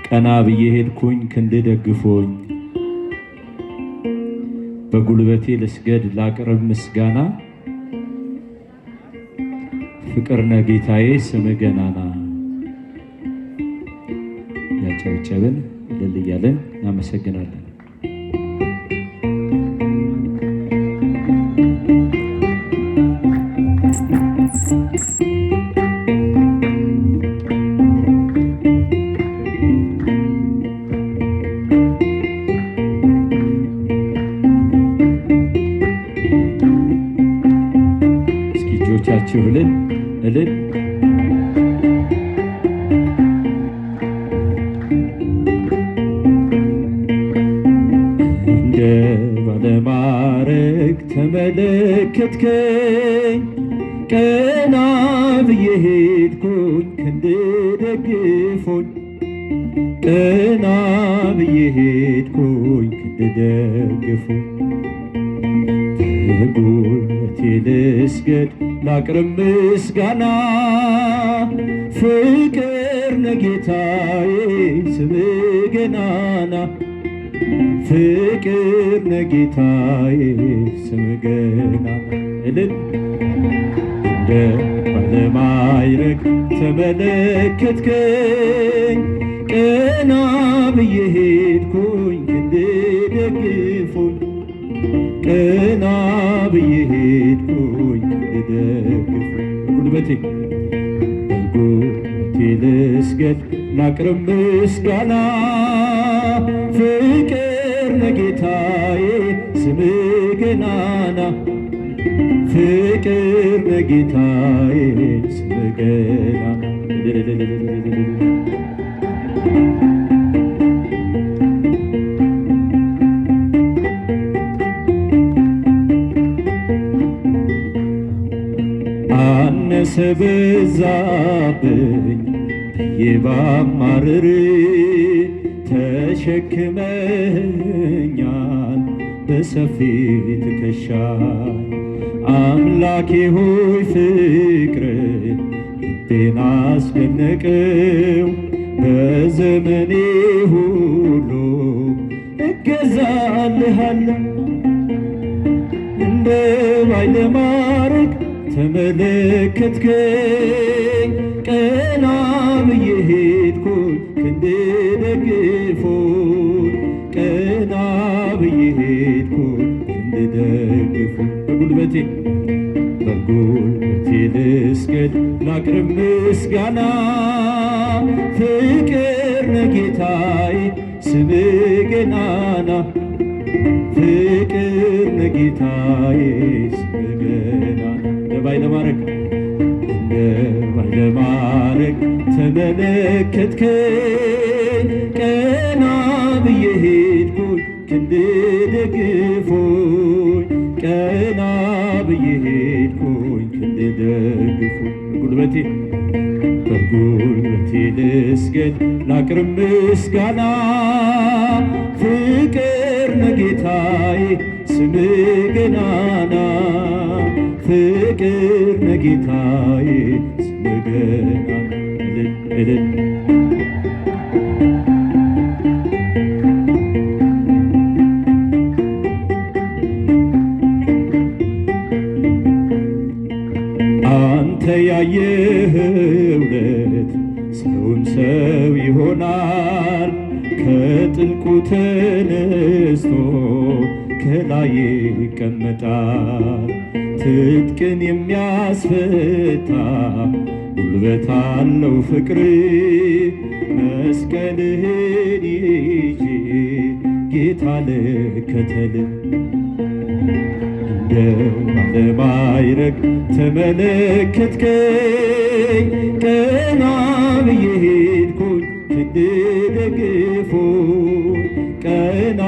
ቀና ብዬ ሄድኩኝ ክንድ ደግፎኝ በጉልበቴ ልስገድ ላቅርብ ምስጋና ፍቅር ነህ ጌታዬ ስምህ ገናና። ያጨብጨብን እልል እያለን እናመሰግናለን። እስኪ እጆቻችሁ እልል እልል እንደ ባለማዕረግ ተመለከትከኝ ቀና ብዬ ሄድኩኝ ክንድ ደግፎኝ ቀና ብዬ ሄድኩኝ ክንድ ደግፎኝ በጉልበቴ ልስገድ ላቅርብ ምስጋና ፍቅር ነህ ጌታዬ ስምህ ገናና ፍቅር ነህ ጌታዬ ስምህ ገናና። እልል እንደ ባለማዕረግ ተመለከትከኝ ቀና ብዬ ሄድኩኝ ክንድ ደግፎኝ ቀና ብዬ ሄድኩኝ ክንድ ደግፎኝ በጉልበቴ ልስገድ ላቅርብ ምስጋና ፍቅር ነህ ጌታዬ ስምህ ገናና ፍቅር ነህ ጌታዬ ስምህ ገናና። አነሰ በዛብኝ ብዬ ባማርር ተሸክመኛል በሰፊ ትከሻ አምላኬ ሆይ ፍቅር ልቤን አስደነቀው በዘመኔ ሁሉ እገዛልሃለሁ እንደ ባለማዕረግ ተመለከትከኝ ቀና ብዬ ሄድኩኝ ክንድ ደግፎኝ ቀና ብዬ ሄድኩኝ ክንድ ደግፎኝ በጉልበቴ ልስገድ ላቅርብ ምስጋና ፍቅር ነህ ጌታዬ ስምህ ገናና ፍቅር ነህ ጌታዬ ስምህ ገናና። ባለማዕረግ እንደ ባለማዕረግ ተመለከትከኝ ቀና ብዬ ሄድኩኝ ክንድ ደግፎኝ ቀና ብዬ ሄድኩኝ ክንድ ደግፎኝ በጉልበቴ ልስገድ ላቅርብ ምስጋና ፍቅር ነህ ጌታዬ ስምህ ገናና ፍቅር ነህ ጌታዬ ስምህ ገናና። እልል አንተ ያየኸው ለት ሰውም ሰው ይሆናል ከጥልቁ ተነስቶ ከላይ ይቀመጣል ትጥቅን የሚያስፈታ ጉልበት አለው ፍቅር መስቀልህን ይዤ ጌታ ልከተል እንደ ባለማዕረግ ተመለከትከኝ ቀና ብዬ ሄድኩኝ ክንድ ደግፎኝ ቀና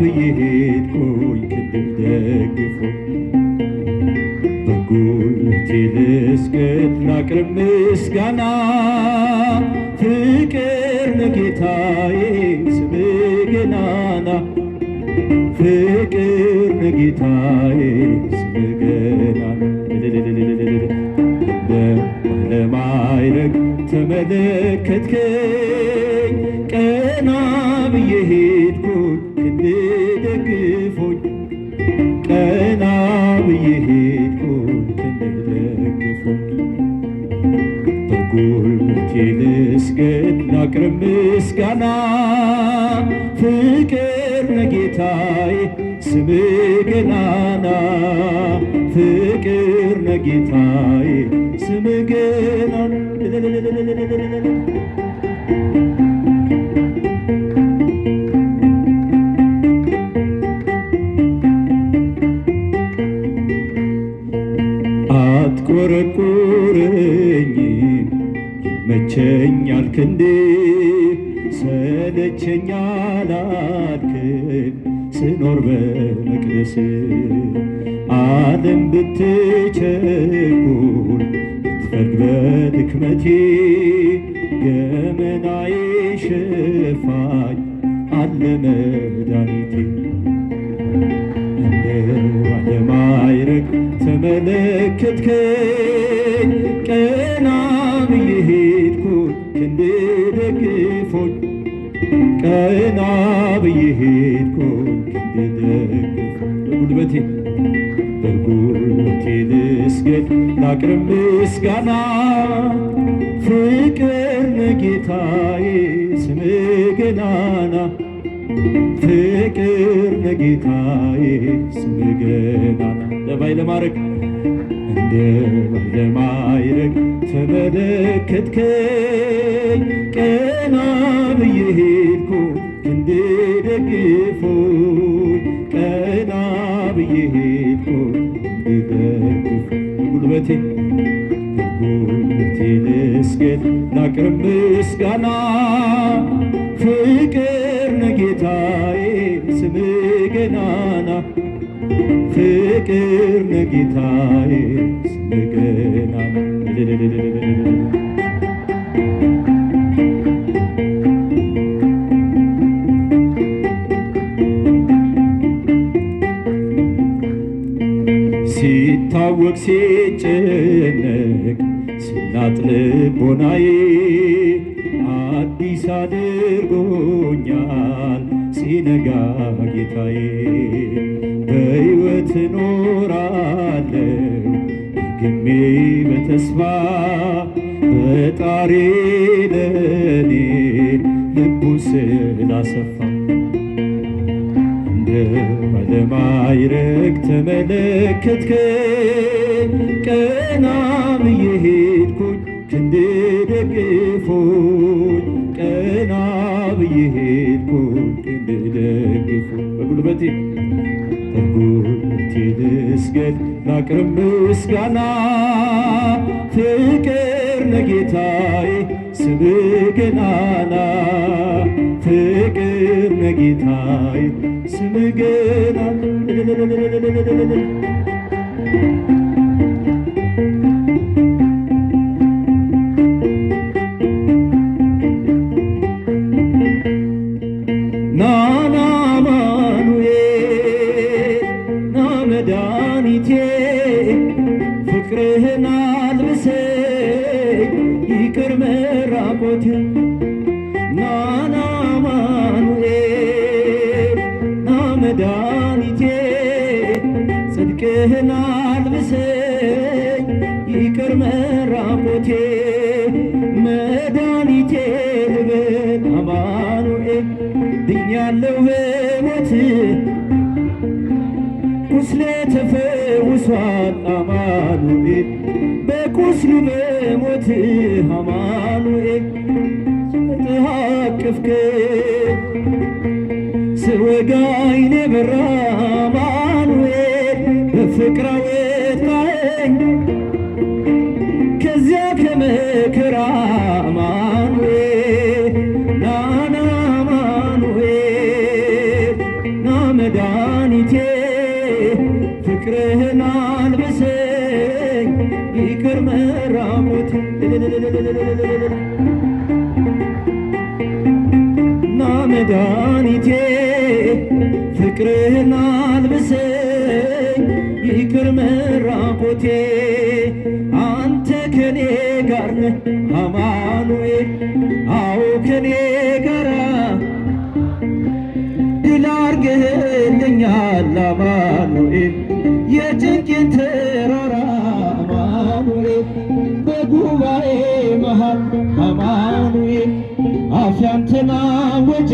ብዬ ሄድኩኝ ክንድ ደግፎኝ በጉልበቴ ልስገድ ላቅርብ ምስጋና ፍቅር ነህ ጌታዬ ስምህ ገናና ፍቅር ነህ ጌታዬ ስምህ ገናና። ባለማዕረግ ተመለከትከኝ። ቀና ብዬ ሄድኩኝ ክንድ ደግፎኝ፣ ቀና ብዬ ሄድኩኝ ክንድ ደግፎኝ። በጉልበቴ ልስገድ ላቅርብ ምስጋና፣ ፍቅር ነህ ጌታዬ ስምህ ገናና፣ ፍቅር ነህ ጌታዬ ስምህ ገናና። አትቆረቁረኝም ይመቸኛል ክንድህ፣ ሰለቸኝ አላልክም ስኖር በመቅደስህ። ዓለም ብትቸኩል ብትፈርድ በድክመቴ፣ ገመናዬ ሸፋኝ አለ መድኃኒቴ። እንደ ባለማዕረግ ተመለከትከኝ፣ ቀና ብዬ ሄድኩኝ ክንድ ደግፎኝ፣ ቀና ብዬ ሄድኩኝ ክንድ ደግፎኝ። በጉልበቴ ልስገድ ላቅርብ ምስጋና፣ ፍቅር ነህ ጌታዬ ስምህ ገናና፣ ፍቅር ነህ ጌታዬ ስምህ ገናና። ለባይ ለማዕረግ እንደ ባይ ለማዕረግ ተመለከትከኝ፣ ቀና ብዬ ሄድኩኝ ክንድ ደግፎኝ፣ ቀና ብዬ ሄድኩኝ ክንድ ደግፎኝ። በጉልበቴ ልስገድ ላቅርብ ምስጋና፣ ፍቅር ነህ ጌታዬ ስምህ ገናና፣ ፍቅር ነህ ጌታዬ ስምህ ገናና። ሲታወቅ ሲጨነቅ ሲናጥ ልቦናዬ፣ አዲስ አድርጎኛል ሲነጋ ጌታዬ። በሕይወት እኖራለሁ ደግሜ በተስፋ፣ ፈጣሪ ለኔ ልቡን ስላሰፋ። እንደ ባለማዕረግ ተመለከትከኝ፣ ቀና ብዬ ሄድኩኝ ክንድ ደግፎኝ፣ ቀና ብዬ ሄድኩኝ ክንድ ደግፎኝ። በጉልበቴ ልስገድ ላቅርብ ምስጋና፣ ፍቅር ነህ ጌታዬ ስምህ ገናና፣ ፍቅር ነህ ጌታዬ ስምህ ገናና። ናና አማኑኤል ና መድኃኒቴ፣ ፍቅርህን አልብሰኝ ይቅር መራቆቴ። ናና አማኑኤል ና መድኃኒቴ፣ ጽድቅህን አልብሰኝ ይቅር መራቆቴ። መድኃኒቴ ልበል አማኑኤል፣ ድኛለሁ በሞት ቁስሌ ተፈውሷል አማኑኤል፣ በቁስሉ በሞት አማኑኤል። ተሃቅፍከኝ ስወጋኝ ነበረ አማኑኤል፣ በፍቅር አወጣኸኝ ከዚያ ከመከራ አማኑኤል። ናና አማኑኤል ና መድኃኒቴ፣ ፍቅርህን አልብሰኝ ይቅር መራቆቴ። ና መድኃኒቴ፣ ፍቅርህን አልብሰኝ ይቅር መራቆቴ። አንተ ከኔ ጋር ነህ አማኑኤል አማኑኤል አዎ ከኔ ጋራ ድል አርገህልኛል አማኑኤል የጭንቄን ተራራ አማኑኤል በጉባኤ መሃል አማኑኤል አፍ ያንተን አወጀ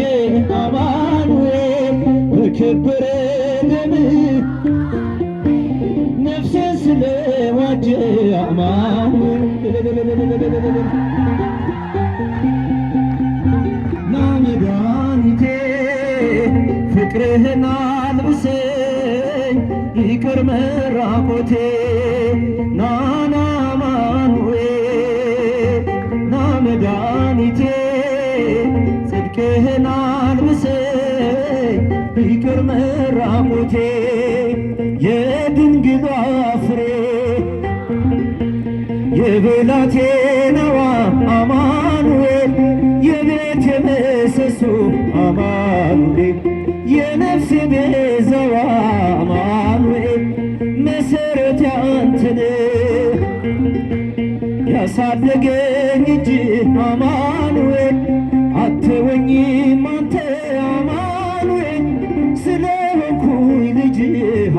አማኑኤል በከበረ ደምህ ነፍሴን ስለዋጀ አማኑኤል ና መድኃኒቴ ፍቅርህን አልብሰኝ ይቅር መራቆቴ ናና አማኑኤል ና መድኃኒቴ ጽድቅህን አልብሰኝ ይቅር መራቆቴ የድንግሏ ፍሬ የብላቴናዋ አማኑኤል የቤቴ ምሰሶ አማኑኤል የነፍሴ ቤዛዋ አማኑኤል መሰረት ያንተን ያሳደገኝ እጅ አማኑኤል አትወኝም አንተ አማኑኤል ስለሆንኩኝ ልጅ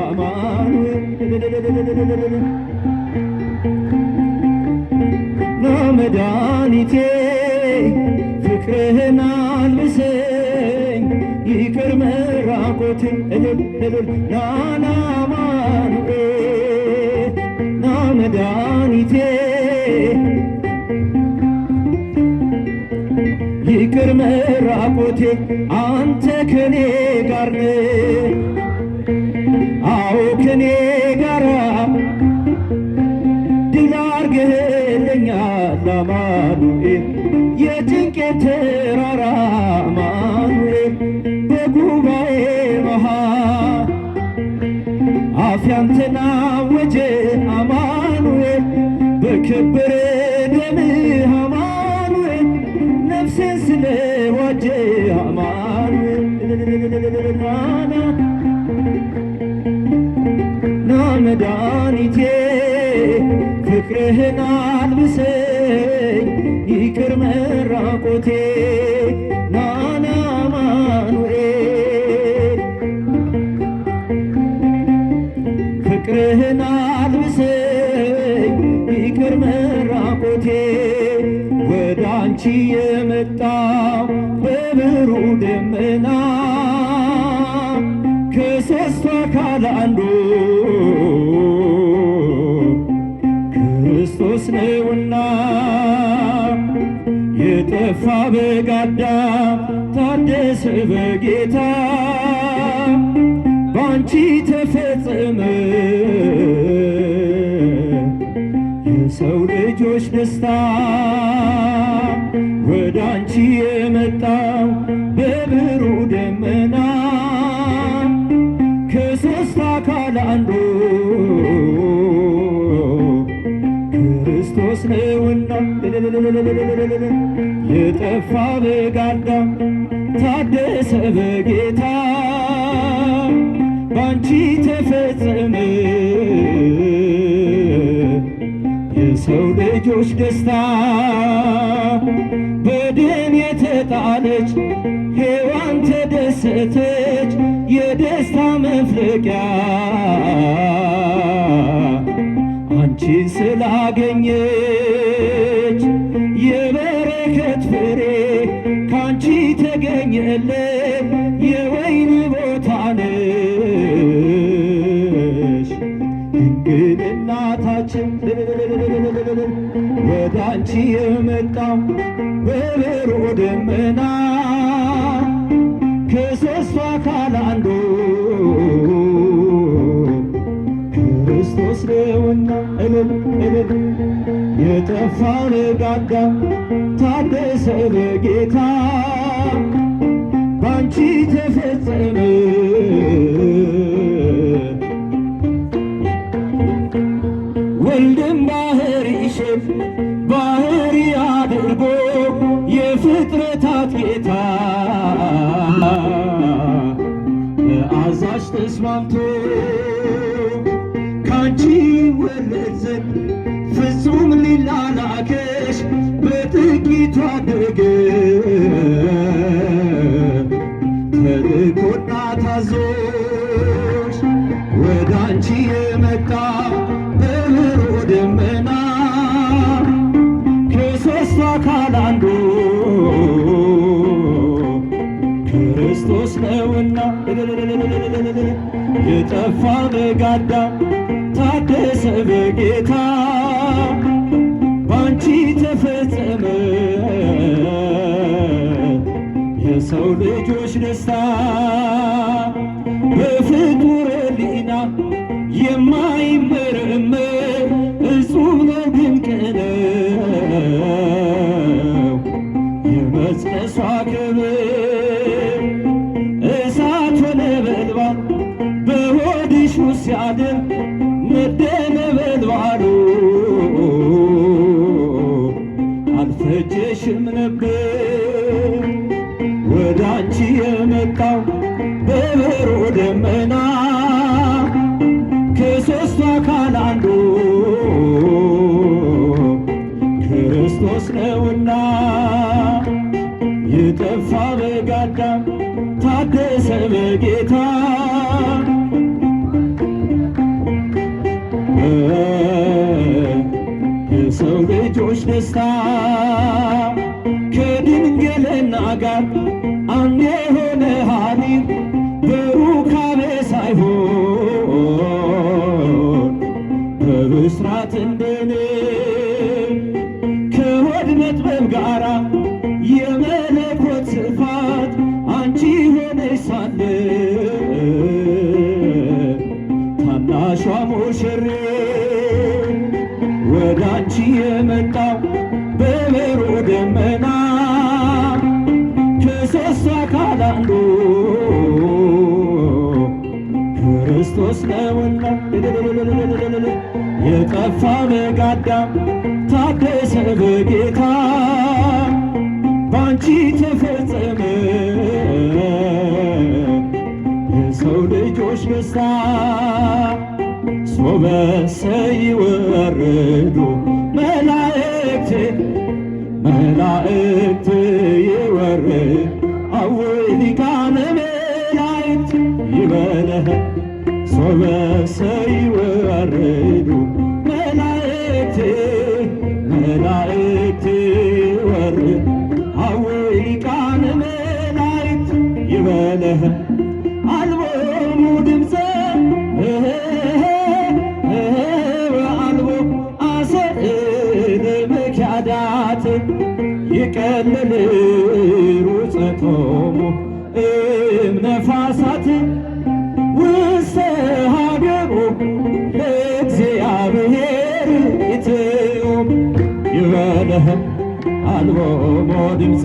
አማኑኤል ና መድኃኒቴ ፍቅርህን አልብሰኝ ይቅር መራቆቴ ናና አማኑኤል ና መድኃኒቴ ይቅር መራቆቴ አንተ ከኔ ጋር ነህ አዎ ከኔ ጋራ ድል አርገህልኛል አማኑኤል የጭንቄን ተራራ አማኑኤል በጉባኤ መሃል አፍ ያንተን አወጀ አማኑኤል በከበረ ደምህ አማኑኤል ነፍሴን ስለዋጀ አማኑኤል ና መድኃኒቴ ፍቅርህን አልብሰኝ ይቅር መራቆቴ ናና አማኑኤል ፍቅርህን አልብሰኝ ይቅር መራቆቴ ወደ አንቺ የመጣው በብሩህ ደመና ከሦስቱ አካል አንዱ ክርስቶስ ነውና የጠፋ በግ አዳም ታደሰ በጌታ ባንቺ ተፈጸመ የሰው ልጆች ደስታ ወደ አንቺ የመጣው በብሩህ ደመና ከሦስት አካል አንዱ ክርስቶስ ነውና የጠፋ በግ አዳም ታደሰ በጌታ ባንቺ ተፈጸመ የሰው ልጆች ደስታ በደም የተጣለች ሔዋን ተደሰተች የደስታ መፍለቂያ አንቺን ስላገኘች የበረከት ፍሬ ካንቺ ተገኘለት የወይን ቦታ ነሽ ድንግል እናታችን ወደ አንቺ የመጣው በብሩህ ደመና ከሦስቱ አካል አንዱ ክርስቶስ ነውና የጠፋ በግ አዳም ታደሰ በጌታ ባንቺ ተፈጸመ ወልድም ባሕርይሽን ባሕሪ አድርጎ የፍጥረታት ጌታ በአዛዥ ተስማምቶ ካንቺ ይወለድ ዘንድ ፍጹም ሊላላክሽ በጥቂት ታደገ ተልኮና ታዞሽ ወደ አንቺ የመጣ በብሩ ደመና ከሦስቱ አካል አንዱ ክርስቶስ ነውና የጠፋ በግ አዳም ታደሰ በጌታ ባንቺ ተፈጸመ የሰው ልጆች ደስታ በፍጡር ሕሊና የማይመረመር እጹብ ነው ድንቅ ነው የመጽነሷ ክብር እሳት ነበልባል በሆድሽ ውስጥ ሲያድር ነደ ነበልባሉ አልፈጀሽም ነበር ወደ አንቺ የመጣው በብሩ ደመና ከሦስቱ አካል አንዱ ክርስቶስ ነውና የጠፋ በግ አዳም ታደሰ በጌታ የሰው ልጆች ደስታ ከድንግልና ጋር አንድ የሆነ ሐሊል በሩካቤ ሳይሆን በብስራት እንድንል ከሆድ መጥበብ ጋራ የመለኮት ስፋት አንቺ ሆነሽ ሳለ ታናሿ ሙሽሪት ወደ አንቺ የመጣው በብሩ ደመና ከሦስቱ አካል አንዱ ክርስቶስ ነውና የጠፋ በግ አዳም ታደሰ በጌታ ባንቺ ተፈጸመ የሰው ልጆች ደስታ ሶበ ይወርዱ መላእክት ይወርድ አወይ ሊቃነ መላእክት ይበለህ ሶበ ይወርዱ መላእክት ይወርድ አወይ ሊቃነ መላእክት ይበለህ አልቦሙ ድምፀ ወአልቦ አሰእለ መክያዳት ይቀልል ሩፀቶሙ እምነፋሳት ውስተ ሀገሩ ለእግዚአብሔር ኢትዮም ይበለህ አልቦሙ ድምፀ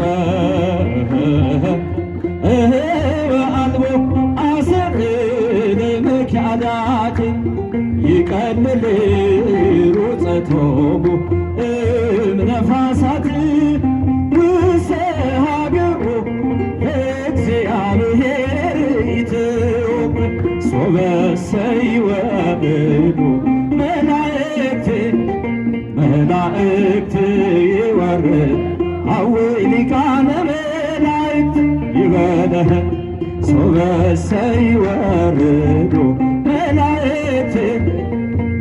ወአልቦ አሰእለ መክያዳት ይቀልል ሩፀቶሙ እምነፋሳት ውስተ ሀገሩ ለእግዚአብሔር ኢትዮም ሶበ ይወርዱ መላእክት ይወርድ አወይ ሊቃነ መላእክት ይበለህ ሶበ ይወርዱ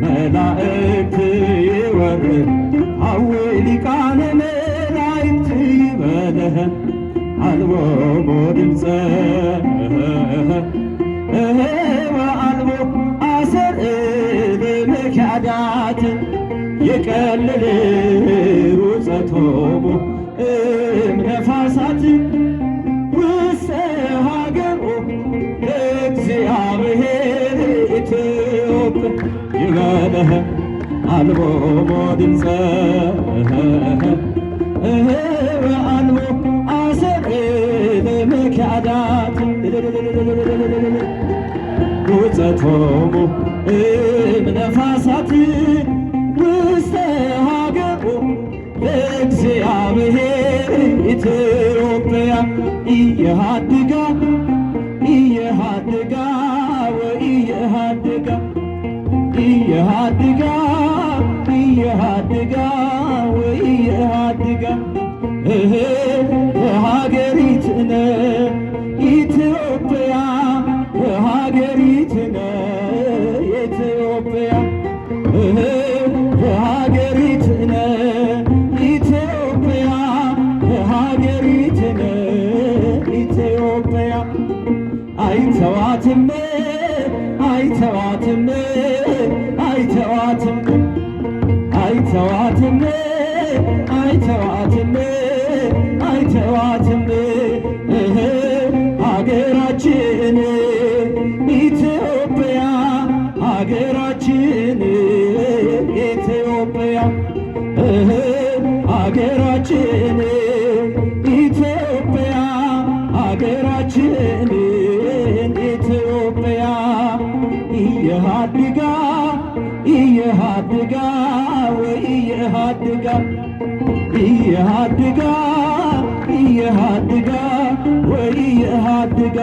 መላእክት ይወርድ አወይ ሊቃነ መላእክት ይበለህ አልቦሙ ድምፀ ወአልቦ አሰእለ መክያዳት ይቀልል ሩፀቶሙ እምነፋሳት ውስተ ሀገሩ ለእግዚአብሔር ኢትዮም ይበለህ አልቦሙ ድምፀ ወአልቦ አሰእለ መክያዳት ሩፀቶሙ እምነፋሳት ውስተ ሀገሩ ለእግዚአብሔር ኢትዮጵያ ኢየሃድጋ ወኢየሃድጋ ኢየሃድጋ ወኢየሃድጋ ሀገሪትነ ኢትዮጵያ ሀገሪትነ ኢትዮጵያ ሀገሪትነ ኢትዮጵያ ሀገሪትነ ኢትዮጵያ አይተዋትም አይተዋትም አይተዋትም አይተዋትም አይተዋትም አይተዋትም ሀገራችን ኢትዮጵያ ሀገራችን ኢትዮጵያ ሀገራችን ኢትዮጵያ ሀገራችን ኢትዮጵያ ኢየሃድጋ ኢየሃድጋ ወኢየሃድጋ ኢየሃድጋ ኢየሃድጋ ወኢየሃድጋ